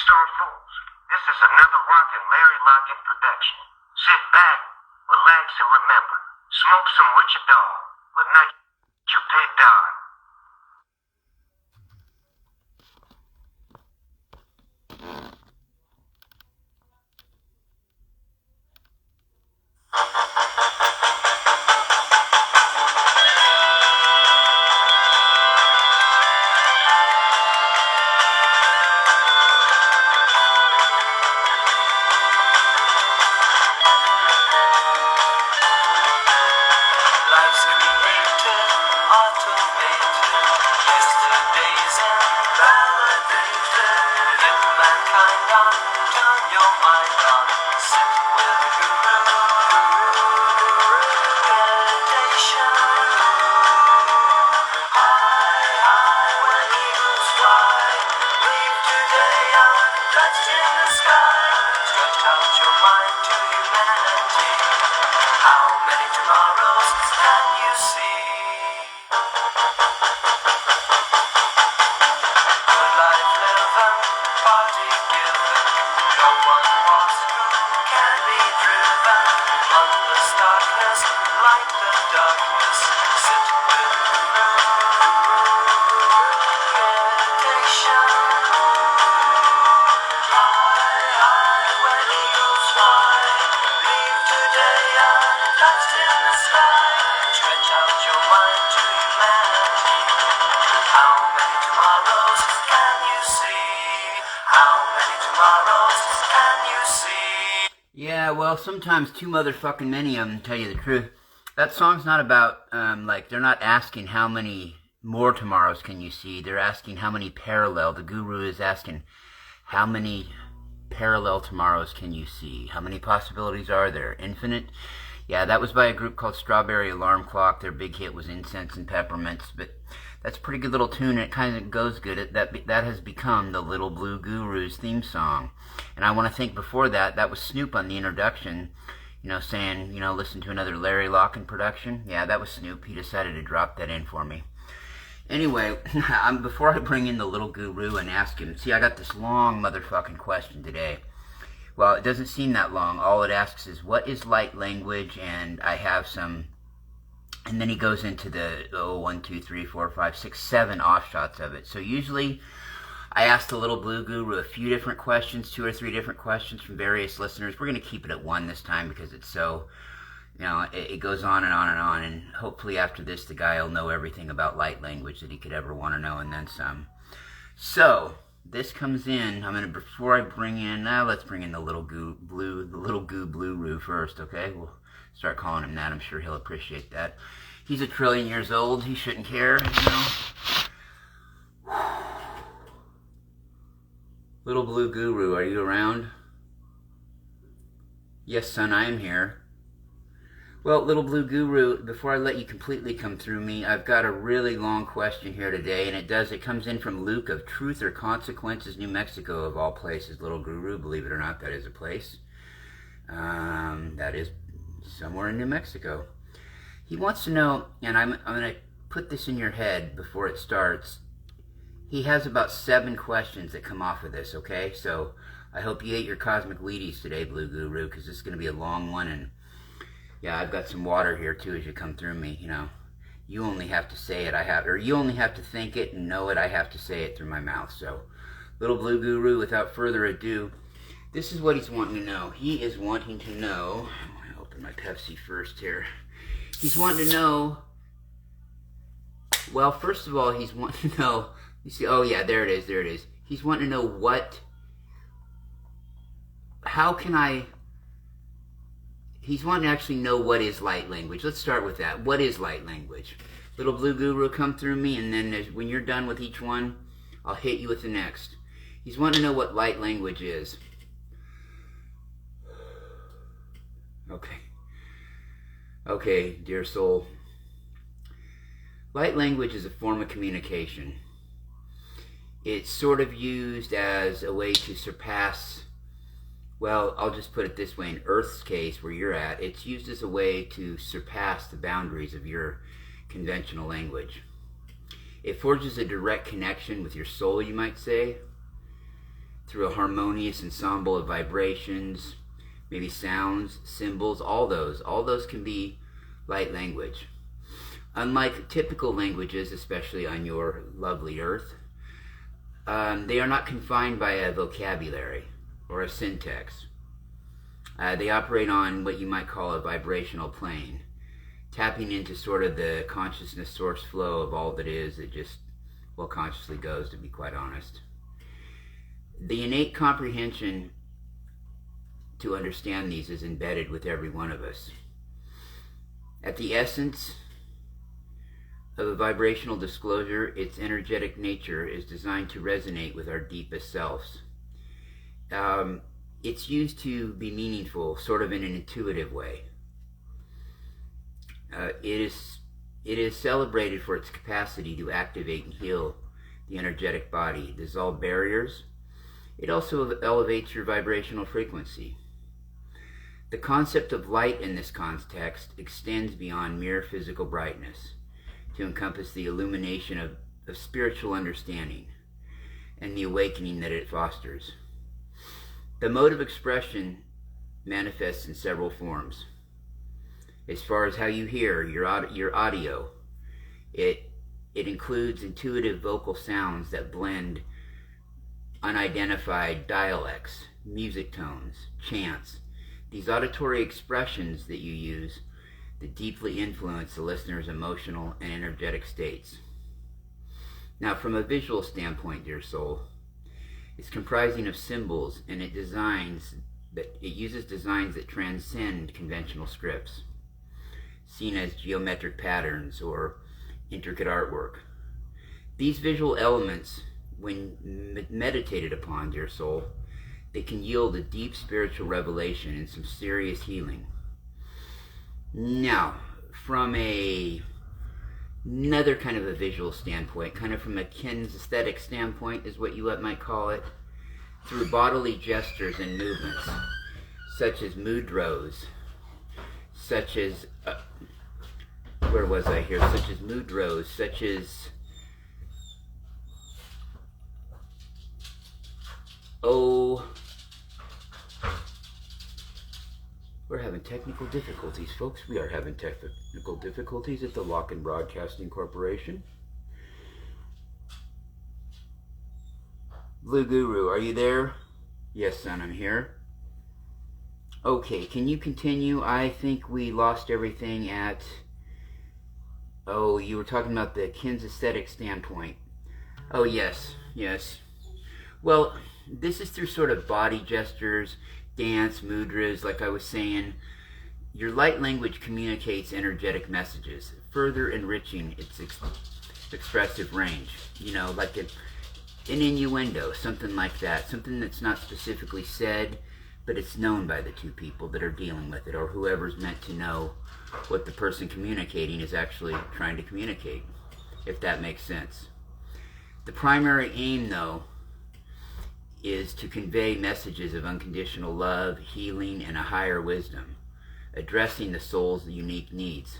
Star Fools. This is another Rockin' Larry Lockett production. Sit back, relax, and remember, smoke some with your dog, but not your pet dog. Life's created, automated, yesterdays invalidated. If mankind on, turn your mind on, sit with guru. Meditation. High, high, when eagles fly, leave today untouched in the sky. Stretch out your mind to humanity. How many tomorrows can you see? Good life living, party given. No one walks who can be driven. Love darkness, light the darkness. Sit with meditation. High, high, when eagles fly. Leave today untouched in the sky. Stretch out your mind to humanity. How many tomorrows can you see? How many tomorrows can you see? Yeah, well, sometimes too motherfucking many of them, tell you the truth. That song's not about, they're not asking how many more tomorrows can you see. They're asking how many parallel. The guru is asking how many parallel tomorrows can you see? How many possibilities are there? Infinite? Yeah, that was by a group called Strawberry Alarm Clock. Their big hit was Incense and Peppermints, but that's a pretty good little tune, and it kind of goes good. That has become the Little Blue Guru's theme song. And I want to think before that was Snoop on the introduction, saying, listen to another Larry Locken production. Yeah, that was Snoop. He decided to drop that in for me. Anyway, before I bring in the Little Guru and ask him, see, I got this long motherfucking question today. Well, it doesn't seem that long. All it asks is, what is light language? And I have some... And then he goes into the 1, 2, 3, 4, 5, 6, 7 offshots of it. So usually I ask the Little Blue Guru a few different questions, 2 or 3 different questions from various listeners. We're going to keep it at 1 this time because it's so, it goes on and on and on. And hopefully after this, the guy will know everything about light language that he could ever want to know and then some. So this comes in. Before I bring in, let's bring in the Little Goo Blue first, okay? We'll start calling him that. I'm sure he'll appreciate that. He's a trillion years old. He shouldn't care, Little Blue Guru, are you around? Yes, son, I am here. Well, Little Blue Guru, before I let you completely come through me, I've got a really long question here today, and it comes in from Luke of Truth or Consequences, New Mexico, of all places. Little Guru, believe it or not, that is a place. That is somewhere in New Mexico. He wants to know, and I'm going to put this in your head before it starts. He has about 7 questions that come off of this, okay? So I hope you ate your cosmic Wheaties today, Blue Guru, because this is going to be a long one. And yeah, I've got some water here too as you come through me. You only have to say it. You only have to think it and know it. I have to say it through my mouth. So, Little Blue Guru, without further ado, this is what he's wanting to know. He is wanting to know. I'm going to open my Pepsi first here. He's wanting to know. Well, first of all, he's wanting to know. You see, oh yeah, there it is. He's wanting to know he's wanting to actually know what is light language. Let's start with that. What is light language? Little Blue Guru, come through me, and then when you're done with each one, I'll hit you with the next. He's wanting to know what light language is. Okay, dear soul. Light language is a form of communication. It's sort of used as a way to surpass, well, I'll just put it this way, in Earth's case, where you're at, it's used as a way to surpass the boundaries of your conventional language. It forges a direct connection with your soul, you might say. through a harmonious ensemble of vibrations, maybe sounds, symbols, all those can be light language. Unlike typical languages, especially on your lovely earth, they are not confined by a vocabulary or a syntax. They operate on what you might call a vibrational plane, tapping into sort of the consciousness source flow of all that is. It just, well, consciously goes, to be quite honest. The innate comprehension to understand these is embedded with every one of us. At the essence of a vibrational disclosure, its energetic nature is designed to resonate with our deepest selves. It's used to be meaningful, sort of in an intuitive way. It is celebrated for its capacity to activate and heal the energetic body, dissolve barriers. It also elevates your vibrational frequency. The concept of light in this context extends beyond mere physical brightness to encompass the illumination of spiritual understanding and the awakening that it fosters. The mode of expression manifests in several forms. As far as how you hear your audio, it includes intuitive vocal sounds that blend unidentified dialects, music tones, chants. These auditory expressions that you use that deeply influence the listener's emotional and energetic states. Now, from a visual standpoint, dear soul, it's comprising of symbols, and it uses designs that transcend conventional scripts, seen as geometric patterns or intricate artwork. These visual elements, when meditated upon, dear soul, they can yield a deep spiritual revelation and some serious healing. Now, from another kind of a visual standpoint, kind of from a kinesthetic standpoint is what you might call it, through bodily gestures and movements, such as mudras, such as, such as, we're having technical difficulties, folks. We are having technical difficulties at the Lock-In Broadcasting Corporation. Blue Guru, are you there? Yes, son, I'm here. Okay, can you continue? I think we lost everything at... Oh, you were talking about the kinesthetic standpoint. Oh, yes. Well, this is through sort of body gestures, dance, mudras, like I was saying. Your light language communicates energetic messages, further enriching its expressive range. You know, like an innuendo, something like that. Something that's not specifically said, but it's known by the two people that are dealing with it, or whoever's meant to know what the person communicating is actually trying to communicate, if that makes sense. The primary aim, though, is to convey messages of unconditional love, healing, and a higher wisdom, addressing the soul's unique needs.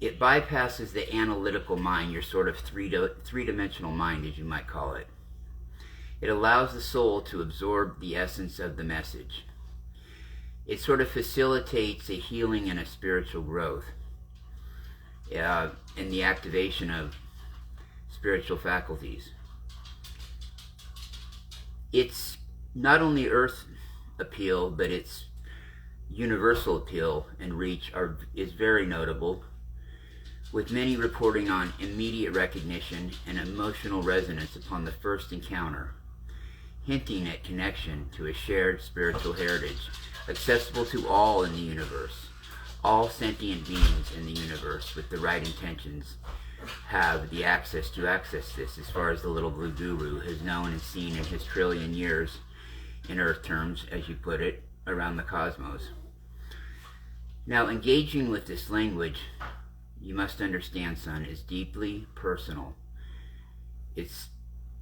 It bypasses the analytical mind, your sort of three-dimensional mind, as you might call it. It allows the soul to absorb the essence of the message. It sort of facilitates a healing and a spiritual growth, and the activation of spiritual faculties. Its not only earth appeal, but its universal appeal and reach is very notable, with many reporting on immediate recognition and emotional resonance upon the first encounter, hinting at connection to a shared spiritual heritage accessible to all in the universe. All sentient beings in the universe with the right intentions have the access to access this, as far as the little Blue Guru has known and seen in his trillion years, in Earth terms, as you put it, around the cosmos. Now, engaging with this language, you must understand, son, is deeply personal. It's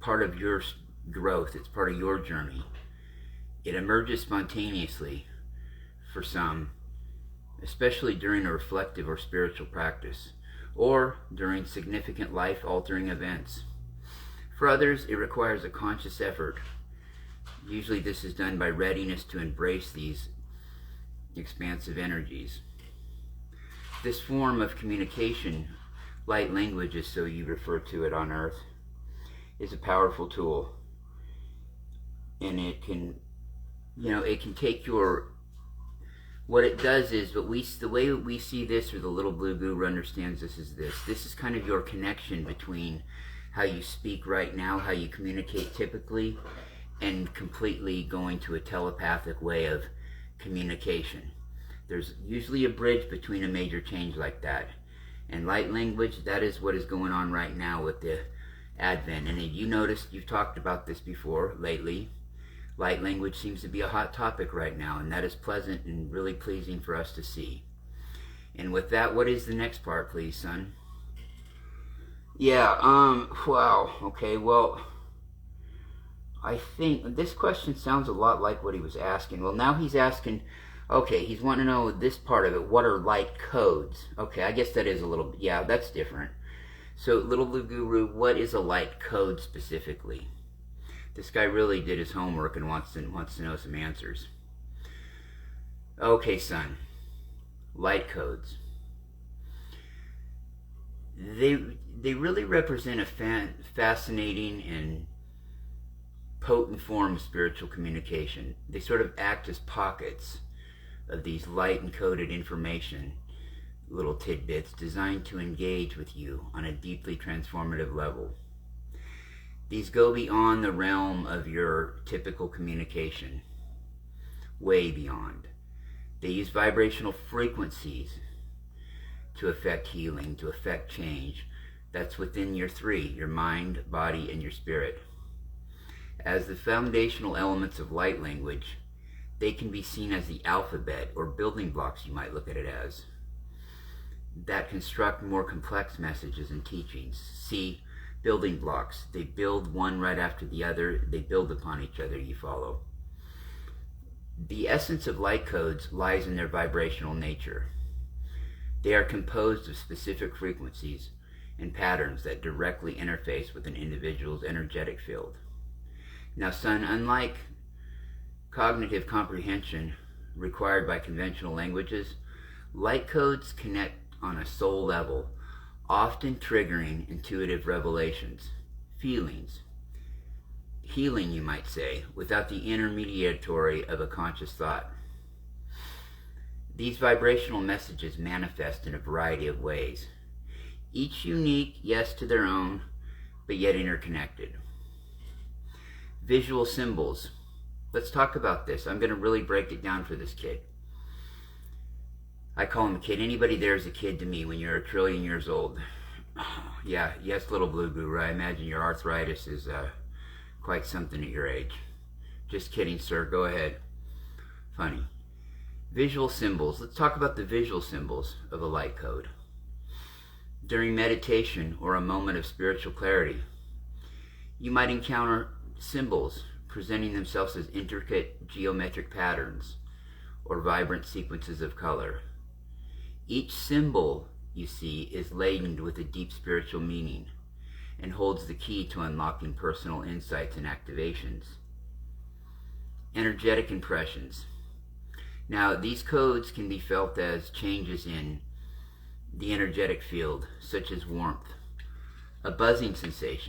part of your growth. It's part of your journey. It emerges spontaneously for some, especially during a reflective or spiritual practice, or during significant life-altering events. For others, it requires a conscious effort Usually this is done by readiness to embrace these expansive energies. This form of communication, light language is so you refer to it on Earth, is a powerful tool. And it can, it can take your, what it does is, the way we see this, or the Little Blue Guru understands this, is this. This is kind of your connection between how you speak right now, how you communicate typically, and completely going to a telepathic way of communication. There's usually a bridge between a major change like that. And light language, that is what is going on right now with the Advent. And you noticed, you've talked about this before lately, light language seems to be a hot topic right now, and that is pleasant and really pleasing for us to see. And with that, what is the next part, please, son? Yeah, wow, okay, well, I think this question sounds a lot like what he was asking. Well, now he's asking, okay, he's wanting to know this part of it. What are light codes? Okay, I guess that is a little, yeah, that's different. So, Little Blue Guru, what is a light code specifically? This guy really did his homework and wants to know some answers. Okay, son. Light codes. They really represent a fascinating and potent form of spiritual communication. They sort of act as pockets of these light encoded information, little tidbits designed to engage with you on a deeply transformative level. These go beyond the realm of your typical communication, way beyond. They use vibrational frequencies to affect healing, to affect change. That's within your three, your mind, body, and your spirit. As the foundational elements of light language, they can be seen as the alphabet, or building blocks you might look at it as, that construct more complex messages and teachings. See, building blocks, they build one right after the other, they build upon each other, you follow. The essence of light codes lies in their vibrational nature. They are composed of specific frequencies and patterns that directly interface with an individual's energetic field. Now, son, unlike cognitive comprehension required by conventional languages, light codes connect on a soul level, often triggering intuitive revelations, feelings, healing, you might say, without the intermediary of a conscious thought. These vibrational messages manifest in a variety of ways, each unique, yes, to their own, but yet interconnected. Visual symbols. Let's talk about this. I'm going to really break it down for this kid. I call him a kid. Anybody there is a kid to me when you're 1 trillion years old. Yeah, yes, Little Blue Guru. I imagine your arthritis is quite something at your age. Just kidding, sir. Go ahead. Funny. Visual symbols. Let's talk about the visual symbols of a light code. During meditation or a moment of spiritual clarity, you might encounter symbols presenting themselves as intricate geometric patterns or vibrant sequences of color. Each symbol, you see, is laden with a deep spiritual meaning and holds the key to unlocking personal insights and activations. Energetic impressions. Now, these codes can be felt as changes in the energetic field, such as warmth, a buzzing sensation,